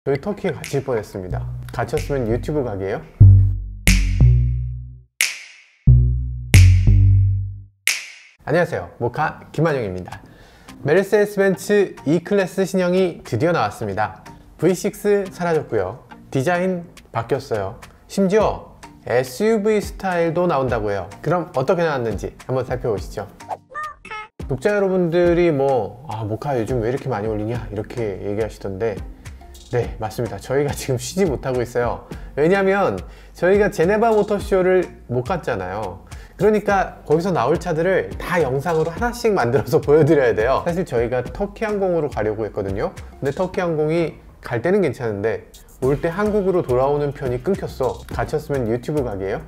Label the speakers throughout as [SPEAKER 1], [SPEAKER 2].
[SPEAKER 1] 저희 터키에 갇힐 뻔했습니다. 갇혔으면 유튜브 가게예요? 안녕하세요, 모카 김한영입니다. 메르세데스 벤츠 E클래스 신형이 드디어 나왔습니다. V6 사라졌고요, 디자인 바뀌었어요. 심지어 SUV 스타일도 나온다고 해요. 그럼 어떻게 나왔는지 한번 살펴보시죠. 독자 여러분들이 모카 요즘 왜 이렇게 많이 올리냐 이렇게 얘기하시던데, 네, 맞습니다. 저희가 지금 쉬지 못하고 있어요. 왜냐면 저희가 제네바 모터쇼를 못 갔잖아요. 그러니까 거기서 나올 차들을 다 영상으로 하나씩 만들어서 보여드려야 돼요. 사실 저희가 터키 항공으로 가려고 했거든요. 근데 터키 항공이 갈 때는 괜찮은데 올 때 한국으로 돌아오는 편이 끊겼어. 갇혔으면 유튜브 가게예요?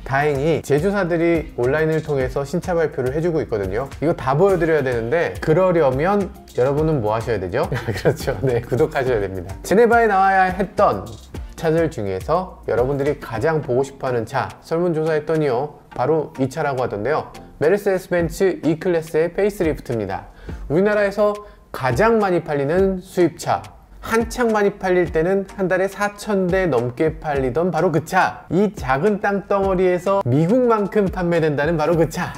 [SPEAKER 1] 다행히 제조사들이 온라인을 통해서 신차 발표를 해주고 있거든요. 이거 다 보여드려야 되는데, 그러려면 여러분은 뭐 하셔야 되죠? 그렇죠, 네, 구독하셔야 됩니다. 제네바에 나와야 했던 차들 중에서 여러분들이 가장 보고 싶어하는 차 설문조사했더니요, 바로 이 차라고 하던데요. 메르세데스 벤츠 E클래스의 페이스리프트입니다. 우리나라에서 가장 많이 팔리는 수입차, 한창 많이 팔릴 때는 한 달에 4,000대 넘게 팔리던 바로 그 차. 이 작은 땅덩어리에서 미국만큼 판매된다는 바로 그 차.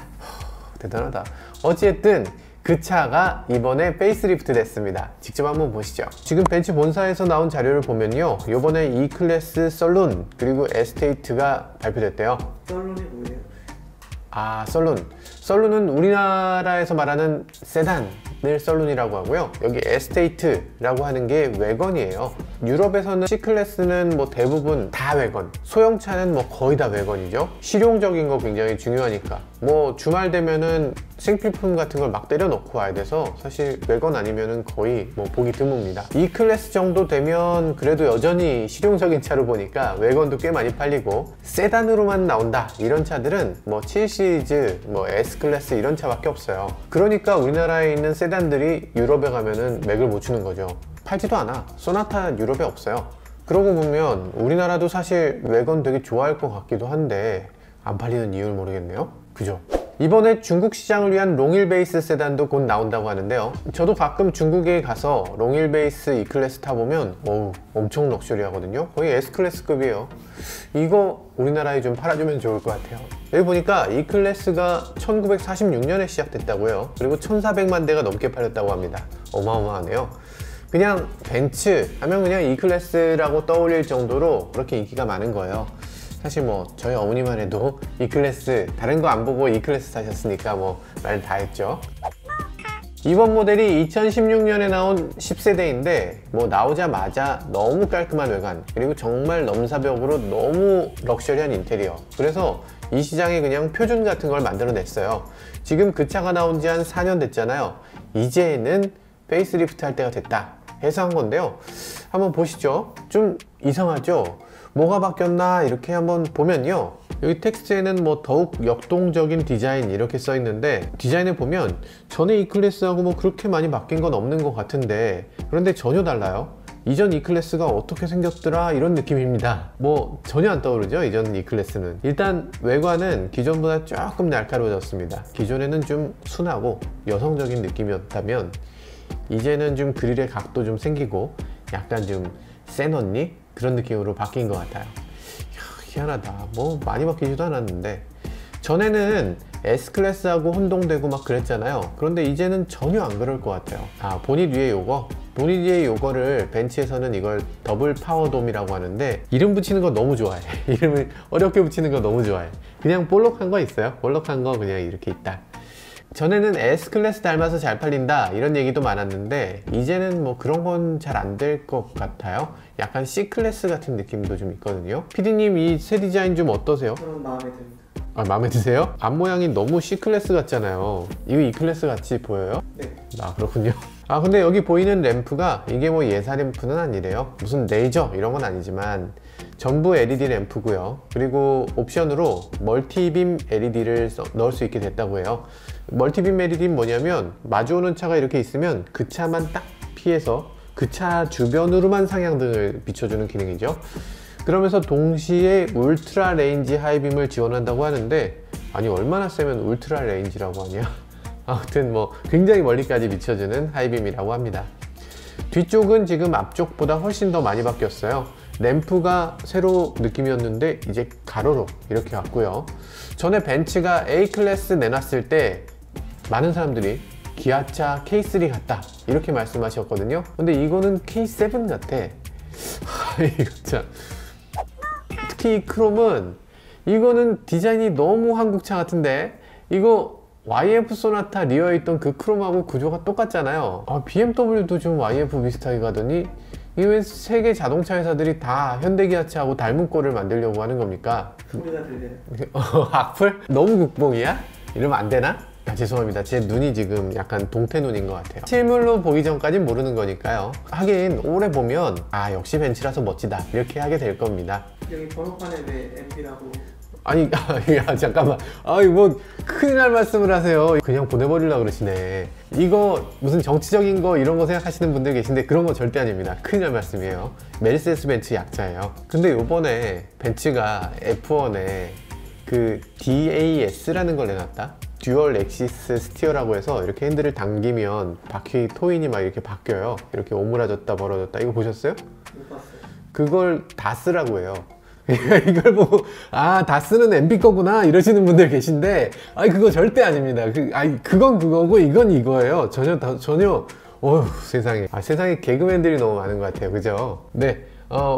[SPEAKER 1] 대단하다. 어찌됐든 그 차가 이번에 페이스리프트 됐습니다. 직접 한번 보시죠. 지금 벤츠 본사에서 나온 자료를 보면요, 이번에 E클래스 썰룬 그리고 에스테이트가 발표됐대요.
[SPEAKER 2] 썰룬이 뭐예요?
[SPEAKER 1] 썰룬은 우리나라에서 말하는 세단을 썰룬이라고 하고요, 여기 에스테이트라고 하는 게 외건이에요. 유럽에서는 C클래스는 대부분 다 외건, 소형차는 거의 다 외건이죠. 실용적인 거 굉장히 중요하니까 주말 되면은 생필품 같은 걸 막 때려 넣고 와야 돼서 사실 외건 아니면은 거의 보기 드뭅니다. E클래스 정도 되면 그래도 여전히 실용적인 차로 보니까 외건도 꽤 많이 팔리고, 세단으로만 나온다 이런 차들은 7 시리즈, S클래스 이런 차밖에 없어요. 그러니까 우리나라에 있는 세단들이 유럽에 가면은 맥을 못 추는 거죠. 팔지도 않아. 소나타 유럽에 없어요. 그러고 보면 우리나라도 사실 외건 되게 좋아할 것 같기도 한데 안 팔리는 이유를 모르겠네요. 그죠? 이번에 중국 시장을 위한 롱휠 베이스 세단도 곧 나온다고 하는데요. 저도 가끔 중국에 가서 롱휠 베이스 E클래스 타보면 엄청 럭셔리하거든요. 거의 S클래스급이에요. 이거 우리나라에 좀 팔아주면 좋을 것 같아요. 여기 보니까 E클래스가 1946년에 시작됐다고 해요. 그리고 1,400만 대가 넘게 팔렸다고 합니다. 어마어마하네요. 그냥 벤츠 하면 그냥 E클래스라고 떠올릴 정도로 그렇게 인기가 많은 거예요. 사실 저희 어머니만 해도 E클래스, 다른 거 안 보고 E클래스 사셨으니까 말 다 했죠. 이번 모델이 2016년에 나온 10세대인데 나오자마자 너무 깔끔한 외관, 그리고 정말 넘사벽으로 너무 럭셔리한 인테리어, 그래서 이 시장에 그냥 표준 같은 걸 만들어냈어요. 지금 그 차가 나온 지 한 4년 됐잖아요. 이제는 페이스리프트 할 때가 됐다 해서 한 건데요. 한번 보시죠. 좀 이상하죠? 뭐가 바뀌었나 이렇게 한번 보면요, 여기 텍스트에는 더욱 역동적인 디자인 이렇게 써 있는데, 디자인을 보면 전에 E클래스하고 그렇게 많이 바뀐 건 없는 것 같은데, 그런데 전혀 달라요. 이전 E클래스가 어떻게 생겼더라 이런 느낌입니다. 전혀 안 떠오르죠, 이전 E클래스는. 일단 외관은 기존보다 조금 날카로워졌습니다. 기존에는 좀 순하고 여성적인 느낌이었다면 이제는 좀 그릴의 각도 좀 생기고 약간 좀 센 언니? 그런 느낌으로 바뀐 것 같아요. 희한하다. 많이 바뀌지도 않았는데, 전에는 S클래스하고 혼동되고 그랬잖아요. 그런데 이제는 전혀 안 그럴 것 같아요. 보닛 위에 보닛 위에 요거를 벤츠에서는 이걸 더블 파워돔이라고 하는데, 이름 붙이는 거 너무 좋아해. 이름을 어렵게 붙이는 거 너무 좋아해. 그냥 볼록한 거 있어요. 볼록한 거 그냥 이렇게 있다. 전에는 S클래스 닮아서 잘 팔린다 이런 얘기도 많았는데, 이제는 그런 건 잘 안 될 것 같아요. 약간 C클래스 같은 느낌도 좀 있거든요. PD님 이 새 디자인 좀 어떠세요?
[SPEAKER 2] 저는 마음에 듭니다.
[SPEAKER 1] 마음에 드세요? 앞모양이 너무 C클래스 같잖아요. 이거 E클래스 같이 보여요?
[SPEAKER 2] 네.
[SPEAKER 1] 그렇군요. 근데 여기 보이는 램프가 이게 예사 램프는 아니래요. 무슨 레이저 이런 건 아니지만 전부 LED 램프고요. 그리고 옵션으로 멀티빔 LED를 넣을 수 있게 됐다고 해요. 멀티빔 LED는 뭐냐면, 마주오는 차가 이렇게 있으면 그 차만 딱 피해서 그 차 주변으로만 상향등을 비춰주는 기능이죠. 그러면서 동시에 울트라 레인지 하이빔을 지원한다고 하는데, 아니 얼마나 세면 울트라 레인지라고 하냐. 아무튼 굉장히 멀리까지 비춰주는 하이빔이라고 합니다. 뒤쪽은 지금 앞쪽보다 훨씬 더 많이 바뀌었어요. 램프가 새로 느낌이었는데 이제 가로로 이렇게 왔고요. 전에 벤츠가 A클래스 내놨을 때 많은 사람들이 기아차 K3 같다 이렇게 말씀하셨거든요. 근데 이거는 K7 같아. 이거 참. 특히 이 크롬은 이거는 디자인이 너무 한국차 같은데, 이거 YF 소나타 리어에 있던 그 크롬하고 구조가 똑같잖아요. BMW도 좀 YF 비슷하게 가더니 이게 왜 세계 자동차 회사들이 다 현대기아차하고 닮은 꼴을 만들려고 하는 겁니까?
[SPEAKER 2] 소리가 들려요.
[SPEAKER 1] 악플? 너무 국뽕이야? 이러면 안 되나? 죄송합니다. 제 눈이 지금 약간 동태눈인 것 같아요. 실물로 보기 전까진 모르는 거니까요. 하긴 오래 보면 역시 벤츠라서 멋지다 이렇게 하게 될 겁니다.
[SPEAKER 2] 여기 번호판에 왜 MP라고?
[SPEAKER 1] 아니 야 잠깐만, 뭐 큰일 날 말씀을 하세요. 그냥 보내버리려고 그러시네. 이거 무슨 정치적인 거 이런 거 생각하시는 분들 계신데 그런 거 절대 아닙니다. 큰일 날 말씀이에요. 메르세데스 벤츠 약자예요. 근데 요번에 벤츠가 F1에 그 DAS라는 걸 내놨다? 듀얼 엑시스 스티어라고 해서 이렇게 핸들을 당기면 바퀴 토인이 막 이렇게 바뀌어요. 이렇게 오므라졌다 벌어졌다. 이거 보셨어요?
[SPEAKER 2] 못 봤어요.
[SPEAKER 1] 그걸 다스라고 해요. 이걸 보고 다스는 MB 거구나 이러시는 분들 계신데 그거 절대 아닙니다. 그건 그거고 이건 이거예요. 전혀 세상에 세상에 개그맨들이 너무 많은 것 같아요. 그죠? 네.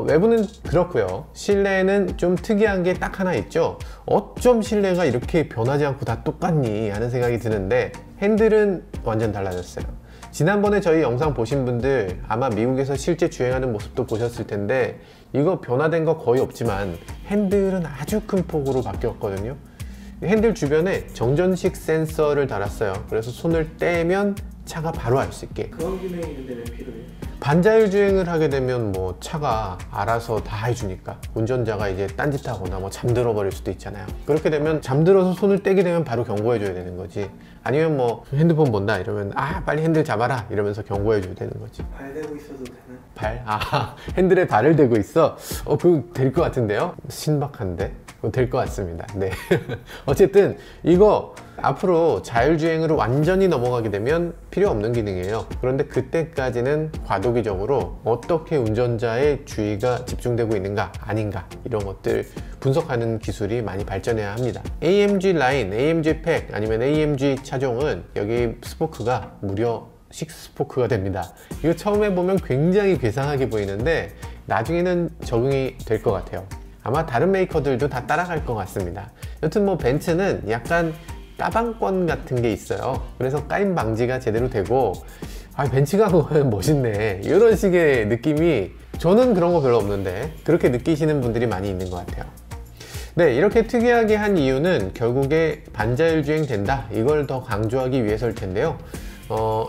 [SPEAKER 1] 외부는 그렇고요. 실내는 좀 특이한 게 딱 하나 있죠. 어쩜 실내가 이렇게 변하지 않고 다 똑같니 하는 생각이 드는데, 핸들은 완전 달라졌어요. 지난번에 저희 영상 보신 분들 아마 미국에서 실제 주행하는 모습도 보셨을 텐데, 이거 변화된 거 거의 없지만 핸들은 아주 큰 폭으로 바뀌었거든요. 핸들 주변에 정전식 센서를 달았어요. 그래서 손을 떼면 차가 바로 알 수 있게.
[SPEAKER 2] 그런 기능이 있는데 왜 필요해요?
[SPEAKER 1] 반자율 주행을 하게 되면 뭐 차가 알아서 다 해주니까, 운전자가 이제 딴짓하거나 뭐 잠들어 버릴 수도 있잖아요. 그렇게 되면 잠들어서 손을 떼게 되면 바로 경고해 줘야 되는 거지. 아니면 뭐 핸드폰 본다 이러면 빨리 핸들 잡아라 이러면서 경고해 줘야 되는 거지.
[SPEAKER 2] 발 대고 있어도 되나요?
[SPEAKER 1] 발? 핸들에 발을 대고 있어? 그거 될 것 같은데요? 신박한데? 될 것 같습니다. 네. 어쨌든 이거 앞으로 자율주행으로 완전히 넘어가게 되면 필요 없는 기능이에요. 그런데 그때까지는 과도기적으로 어떻게 운전자의 주의가 집중되고 있는가 아닌가 이런 것들 분석하는 기술이 많이 발전해야 합니다. AMG 라인, AMG 팩 아니면 AMG 차종은 여기 스포크가 무려 6스포크가 됩니다. 이거 처음에 보면 굉장히 괴상하게 보이는데 나중에는 적응이 될 것 같아요. 아마 다른 메이커들도 다 따라갈 것 같습니다. 여튼 뭐 벤츠는 약간 까방권 같은 게 있어요. 그래서 까임 방지가 제대로 되고 벤츠가 멋있네 이런 식의 느낌이, 저는 그런 거 별로 없는데 그렇게 느끼시는 분들이 많이 있는 것 같아요. 네, 이렇게 특이하게 한 이유는 결국에 반자율 주행 된다 이걸 더 강조하기 위해서일 텐데요.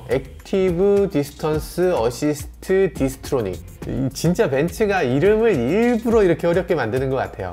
[SPEAKER 1] 액티브 디스턴스 어시스트 디스트로닉, 진짜 벤츠가 이름을 일부러 이렇게 어렵게 만드는 것 같아요.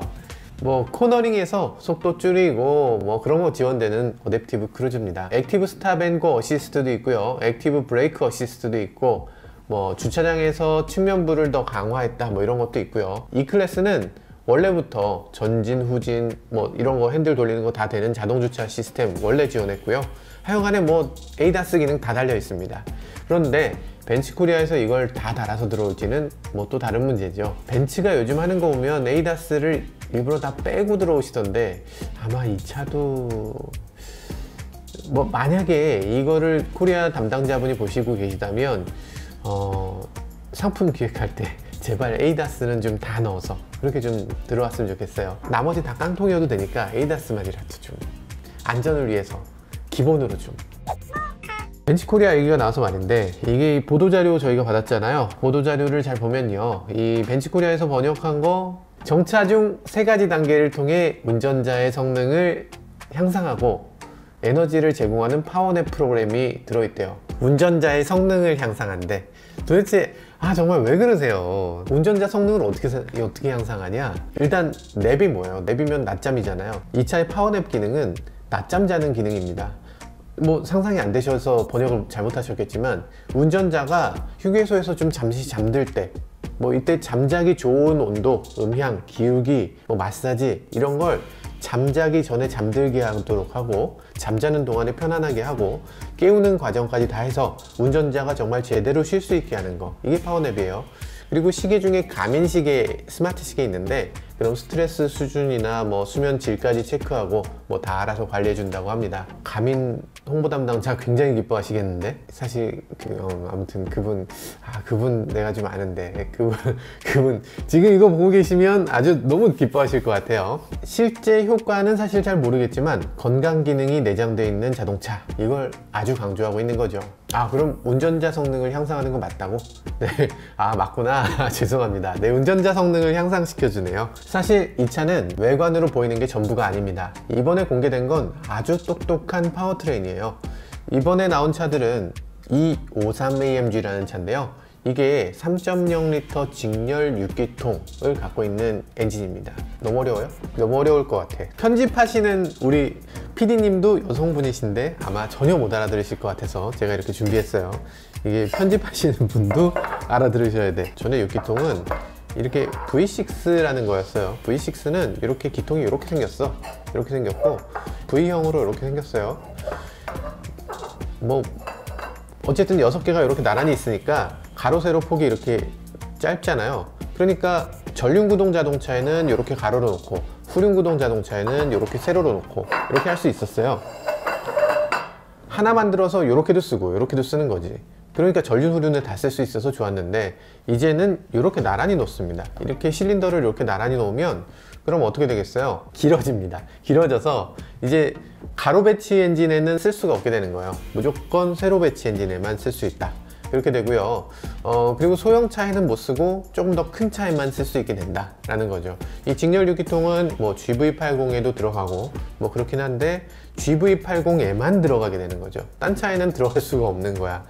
[SPEAKER 1] 뭐 코너링에서 속도 줄이고 뭐 그런 거 지원되는 어댑티브 크루즈입니다. 액티브 스탑 앤 고 어시스트도 있고요, 액티브 브레이크 어시스트도 있고, 뭐 주차장에서 측면부를 더 강화했다 뭐 이런 것도 있고요. 이 클래스는 원래부터 전진, 후진 뭐 이런 거 핸들 돌리는 거 다 되는 자동 주차 시스템 원래 지원했고요. 하여간에 뭐 ADAS 기능 다 달려 있습니다. 그런데 벤츠 코리아에서 이걸 다 달아서 들어올지는 뭐 또 다른 문제죠. 벤츠가 요즘 하는 거 보면 ADAS를 일부러 다 빼고 들어오시던데, 아마 이 차도 뭐 만약에 이거를 코리아 담당자분이 보시고 계시다면 상품 기획할 때 제발 ADAS는 좀 다 넣어서 그렇게 좀 들어왔으면 좋겠어요. 나머지 다 깡통이어도 되니까 ADAS만이라도 좀 안전을 위해서 기본으로 좀. 벤츠 코리아 얘기가 나와서 말인데, 이게 보도자료 저희가 받았잖아요. 보도자료를 잘 보면요, 이 벤츠 코리아에서 번역한 거 정차 중 3가지 단계를 통해 운전자의 성능을 향상하고 에너지를 제공하는 파워냅 프로그램이 들어있대요. 운전자의 성능을 향상한대. 도대체 정말 왜 그러세요? 운전자 성능을 어떻게 향상하냐? 일단 냅이 뭐예요? 냅이면 낮잠이잖아요. 이 차의 파워냅 기능은 낮잠 자는 기능입니다. 뭐 상상이 안 되셔서 번역을 잘못하셨겠지만, 운전자가 휴게소에서 좀 잠시 잠들 때 뭐 이때 잠자기 좋은 온도, 음향, 기울기, 뭐 마사지 이런 걸 잠자기 전에 잠들게 하도록 하고 잠자는 동안에 편안하게 하고 깨우는 과정까지 다 해서 운전자가 정말 제대로 쉴 수 있게 하는 거, 이게 파워냅이에요. 그리고 시계 중에 가민 시계, 스마트 시계 있는데 그럼 스트레스 수준이나 뭐 수면 질까지 체크하고 뭐 다 알아서 관리해 준다고 합니다. 가민 홍보 담당자 굉장히 기뻐하시겠는데, 사실 아무튼 그분 내가 좀 아는데 그분 지금 이거 보고 계시면 아주 너무 기뻐하실 것 같아요. 실제 효과는 사실 잘 모르겠지만 건강 기능이 내장되어 있는 자동차, 이걸 아주 강조하고 있는 거죠. 그럼 운전자 성능을 향상하는 거 맞다고? 네, 맞구나. 죄송합니다. 네, 운전자 성능을 향상시켜 주네요. 사실 이 차는 외관으로 보이는 게 전부가 아닙니다. 이번에 공개된 건 아주 똑똑한 파워트레인이에요. 이번에 나온 차들은 E53AMG라는 차인데요. 이게 3.0L 직렬 6기통을 갖고 있는 엔진입니다. 너무 어려워요? 너무 어려울 것 같아. 편집하시는 우리 PD님도 여성분이신데 아마 전혀 못 알아들으실 것 같아서 제가 이렇게 준비했어요. 이게 편집하시는 분도 알아들으셔야 돼. 전에 6기통은 이렇게 V6라는 거였어요. V6는 이렇게 기통이 이렇게 생겼어. 이렇게 생겼고 V형으로 이렇게 생겼어요. 뭐 어쨌든 6개가 이렇게 나란히 있으니까 가로 세로 폭이 이렇게 짧잖아요. 그러니까 전륜구동 자동차에는 이렇게 가로로 놓고 후륜구동 자동차에는 이렇게 세로로 놓고 이렇게 할 수 있었어요. 하나 만들어서 이렇게도 쓰고 이렇게도 쓰는 거지. 그러니까 전륜 후륜을 다 쓸 수 있어서 좋았는데 이제는 이렇게 나란히 놓습니다. 이렇게 실린더를 이렇게 나란히 놓으면 그럼 어떻게 되겠어요? 길어집니다. 길어져서 이제 가로 배치 엔진에는 쓸 수가 없게 되는 거예요. 무조건 세로 배치 엔진에만 쓸 수 있다. 이렇게 되고요. 그리고 소형차에는 못 쓰고 조금 더 큰 차에만 쓸 수 있게 된다 라는 거죠. 이 직렬 6기통은 뭐 GV80에도 들어가고 뭐 그렇긴 한데 GV80에만 들어가게 되는 거죠. 딴 차에는 들어갈 수가 없는 거야.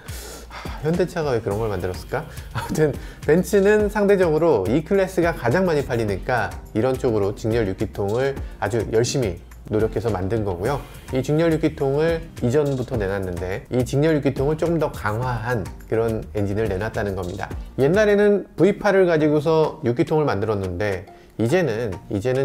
[SPEAKER 1] 현대차가 왜 그런 걸 만들었을까? 아무튼 벤츠는 상대적으로 E클래스가 가장 많이 팔리니까 이런 쪽으로 직렬 6기통을 아주 열심히 노력해서 만든 거고요. 이 직렬 6기통을 이전부터 내놨는데 이 직렬 6기통을 조금 더 강화한 그런 엔진을 내놨다는 겁니다. 옛날에는 V8을 가지고서 6기통을 만들었는데 이제는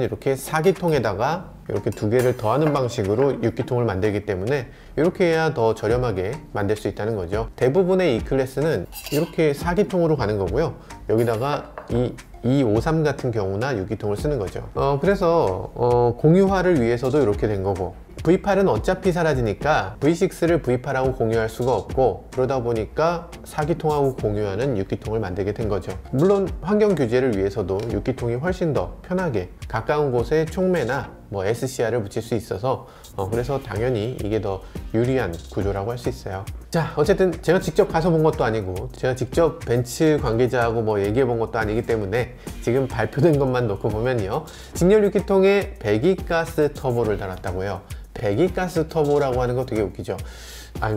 [SPEAKER 1] 이렇게 4기통에다가 이렇게 2개를 더하는 방식으로 6기통을 만들기 때문에 이렇게 해야 더 저렴하게 만들 수 있다는 거죠. 대부분의 E클래스는 이렇게 4기통으로 가는 거고요. 여기다가 이 E53 같은 경우나 6기통을 쓰는 거죠. 그래서 공유화를 위해서도 이렇게 된 거고, V8은 어차피 사라지니까 V6를 V8하고 공유할 수가 없고, 그러다 보니까 4기통하고 공유하는 6기통을 만들게 된 거죠. 물론 환경 규제를 위해서도 6기통이 훨씬 더 편하게 가까운 곳에 촉매나 뭐 SCR을 붙일 수 있어서 그래서 당연히 이게 더 유리한 구조라고 할 수 있어요. 자, 어쨌든 제가 직접 가서 본 것도 아니고 제가 직접 벤츠 관계자하고 뭐 얘기해 본 것도 아니기 때문에 지금 발표된 것만 놓고 보면요, 직렬 6기통에 배기가스 터보를 달았다고 해요. 배기가스 터보라고 하는 거 되게 웃기죠.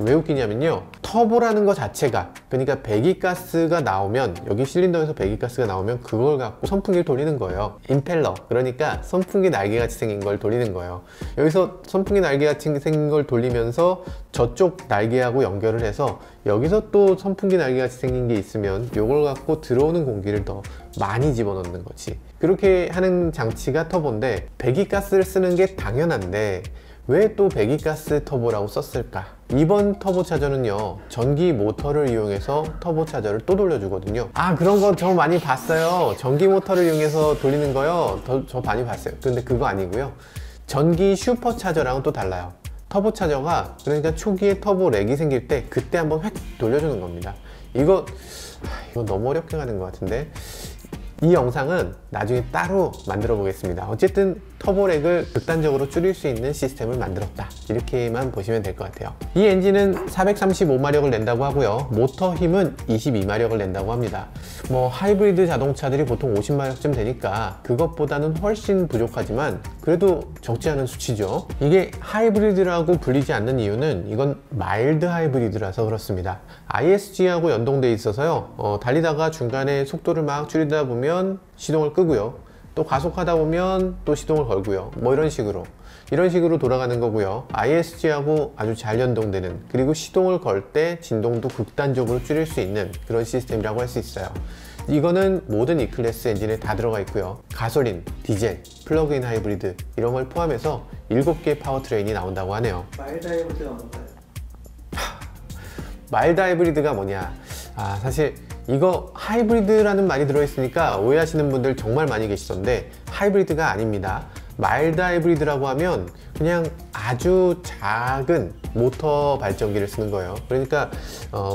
[SPEAKER 1] 왜 웃기냐면요, 터보라는 거 자체가, 그러니까 배기가스가 나오면, 여기 실린더에서 배기가스가 나오면 그걸 갖고 선풍기를 돌리는 거예요. 임펠러, 그러니까 선풍기 날개같이 생긴 걸 돌리는 거예요. 여기서 선풍기 날개같이 생긴 걸 돌리면서 저쪽 날개하고 연결을 해서 여기서 또 선풍기 날개같이 생긴 게 있으면 이걸 갖고 들어오는 공기를 더 많이 집어넣는 거지. 그렇게 하는 장치가 터보인데, 배기가스를 쓰는 게 당연한데 왜 또 배기가스 터보라고 썼을까? 이번 터보차저는요, 전기 모터를 이용해서 터보차저를 또 돌려주거든요. 그런 거 저 많이 봤어요. 전기 모터를 이용해서 돌리는 거요, 저 많이 봤어요. 근데 그거 아니고요, 전기 슈퍼차저랑은 또 달라요. 터보차저가, 그러니까 초기에 터보 렉이 생길 때 그때 한번 획 돌려주는 겁니다. 이거 너무 어렵게 가는 것 같은데 이 영상은 나중에 따로 만들어 보겠습니다. 어쨌든 터보렉을 극단적으로 줄일 수 있는 시스템을 만들었다, 이렇게만 보시면 될 것 같아요. 이 엔진은 435마력을 낸다고 하고요, 모터 힘은 22마력을 낸다고 합니다. 뭐 하이브리드 자동차들이 보통 50마력쯤 되니까 그것보다는 훨씬 부족하지만 그래도 적지 않은 수치죠. 이게 하이브리드라고 불리지 않는 이유는 이건 마일드 하이브리드라서 그렇습니다. ISG하고 연동돼 있어서요, 달리다가 중간에 속도를 막 줄이다 보면 시동을 끄고요, 또 가속하다 보면 또 시동을 걸고요, 뭐 이런 식으로 돌아가는 거고요. ISG하고 아주 잘 연동되는, 그리고 시동을 걸 때 진동도 극단적으로 줄일 수 있는 그런 시스템이라고 할 수 있어요. 이거는 모든 E클래스 엔진에 다 들어가 있고요. 가솔린, 디젤, 플러그인 하이브리드 이런 걸 포함해서 7개의 파워트레인이 나온다고 하네요.
[SPEAKER 2] 마일드 하이브리드가 뭔가요?
[SPEAKER 1] 마일드 하이브리드가 뭐냐, 사실 이거 하이브리드라는 말이 들어있으니까 오해하시는 분들 정말 많이 계시던데 하이브리드가 아닙니다. 마일드 하이브리드라고 하면 그냥 아주 작은 모터 발전기를 쓰는 거예요. 그러니까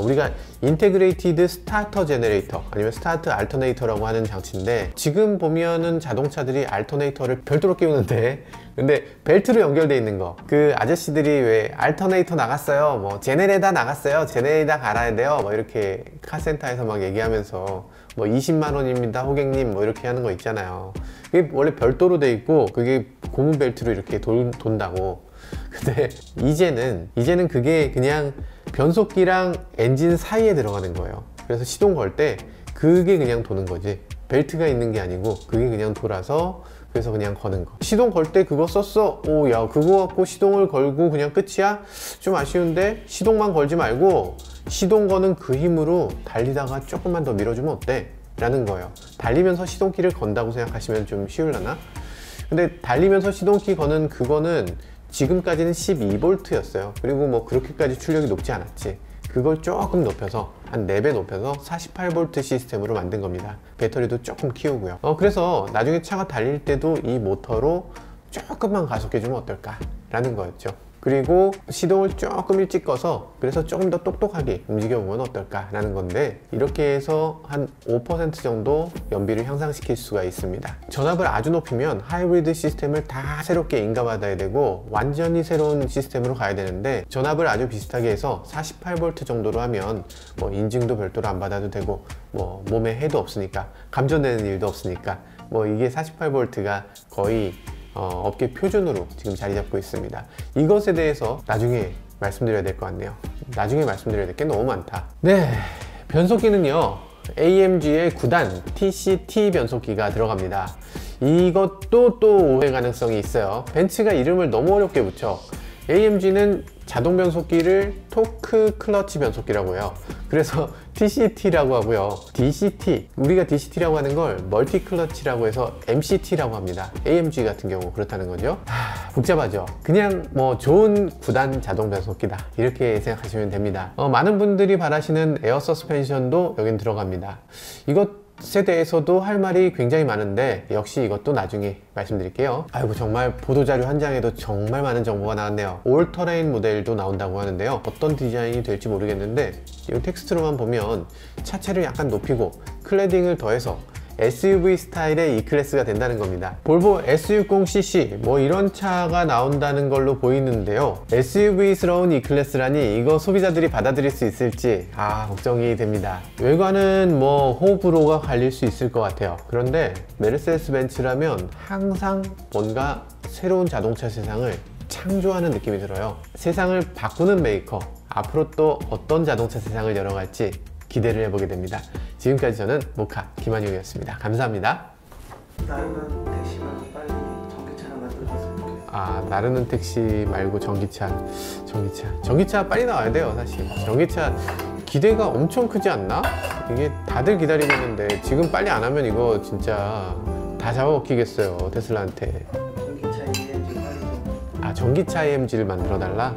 [SPEAKER 1] 우리가 인테그레이티드 스타터 제너레이터 아니면 스타트 알터네이터라고 하는 장치인데, 지금 보면은 자동차들이 알터네이터를 별도로 끼우는데, 근데 벨트로 연결되어 있는 거, 그 아저씨들이 왜 알터네이터 나갔어요, 뭐 제네레다 나갔어요, 제네레다 갈아야 돼요, 뭐 이렇게 카센터에서 막 얘기하면서 뭐 20만 원입니다 호객님 뭐 이렇게 하는 거 있잖아요. 그게 원래 별도로 돼 있고 그게 고무 벨트로 이렇게 돈다고. 근데 이제는 그게 그냥 변속기랑 엔진 사이에 들어가는 거예요. 그래서 시동 걸 때 그게 그냥 도는 거지, 벨트가 있는 게 아니고 그게 그냥 돌아서, 그래서 그냥 거는 거. 시동 걸 때 그거 썼어? 오, 야, 그거 갖고 시동을 걸고 그냥 끝이야? 좀 아쉬운데 시동만 걸지 말고 시동 거는 그 힘으로 달리다가 조금만 더 밀어주면 어때? 라는 거예요. 달리면서 시동키를 건다고 생각하시면 좀 쉬울라나? 근데 달리면서 시동키 거는 그거는 지금까지는 12V였어요. 그리고 뭐 그렇게까지 출력이 높지 않았지. 그걸 조금 높여서 한 4배 높여서 48V 시스템으로 만든 겁니다. 배터리도 조금 키우고요. 그래서 나중에 차가 달릴 때도 이 모터로 조금만 가속해주면 어떨까 라는 거였죠. 그리고 시동을 조금 일찍 꺼서 그래서 조금 더 똑똑하게 움직여보면 어떨까 라는 건데, 이렇게 해서 한 5% 정도 연비를 향상시킬 수가 있습니다. 전압을 아주 높이면 하이브리드 시스템을 다 새롭게 인가받아야 되고 완전히 새로운 시스템으로 가야 되는데, 전압을 아주 비슷하게 해서 48V 정도로 하면 뭐 인증도 별도로 안 받아도 되고 뭐 몸에 해도 없으니까, 감전되는 일도 없으니까 뭐 이게 48V가 거의 업계 표준으로 지금 자리 잡고 있습니다. 이것에 대해서 나중에 말씀드려야 될 것 같네요. 나중에 말씀드려야 될 게 너무 많다. 네, 변속기는요 AMG의 9단 TCT 변속기가 들어갑니다. 이것도 또 오해 가능성이 있어요. 벤츠가 이름을 너무 어렵게 붙여. AMG는 자동 변속기를 토크 클러치 변속기라고 해요. 그래서 TCT라고 하고요. DCT, 우리가 DCT라고 하는 걸 멀티 클러치라고 해서 MCT라고 합니다. AMG 같은 경우 그렇다는 거죠. 복잡하죠. 그냥 뭐 좋은 9단 자동 변속기다 이렇게 생각하시면 됩니다. 많은 분들이 바라시는 에어 서스펜션도 여긴 들어갑니다. 이것에 대해서도 할 말이 굉장히 많은데 역시 이것도 나중에 말씀드릴게요. 아이고, 정말 보도자료 한 장에도 정말 많은 정보가 나왔네요. 올터레인 모델도 나온다고 하는데요. 어떤 디자인이 될지 모르겠는데 이 텍스트로만 보면 차체를 약간 높이고 클래딩을 더해서 SUV 스타일의 E클래스가 된다는 겁니다. 볼보 S60cc 뭐 이런 차가 나온다는 걸로 보이는데요. SUV스러운 E클래스라니 이거 소비자들이 받아들일 수 있을지 걱정이 됩니다. 외관은 뭐 호불호가 갈릴 수 있을 것 같아요. 그런데 메르세데스 벤츠라면 항상 뭔가 새로운 자동차 세상을 창조하는 느낌이 들어요. 세상을 바꾸는 메이커, 앞으로 또 어떤 자동차 세상을 열어갈지 기대를 해보게 됩니다. 지금까지 저는 모카 김한용이었습니다. 감사합니다.
[SPEAKER 2] 나르는 택시 말고 빨리 전기차를 만들어줬으면 좋겠어요.
[SPEAKER 1] 나르는 택시 말고 전기차 빨리 나와야 돼요. 사실 전기차 기대가 엄청 크지 않나? 이게 다들 기다리고 있는데 지금 빨리 안 하면 이거 진짜 다 잡아먹히겠어요, 테슬라한테.
[SPEAKER 2] 전기차 EMG 빨리 좀.
[SPEAKER 1] 전기차 AMG를 만들어 달라?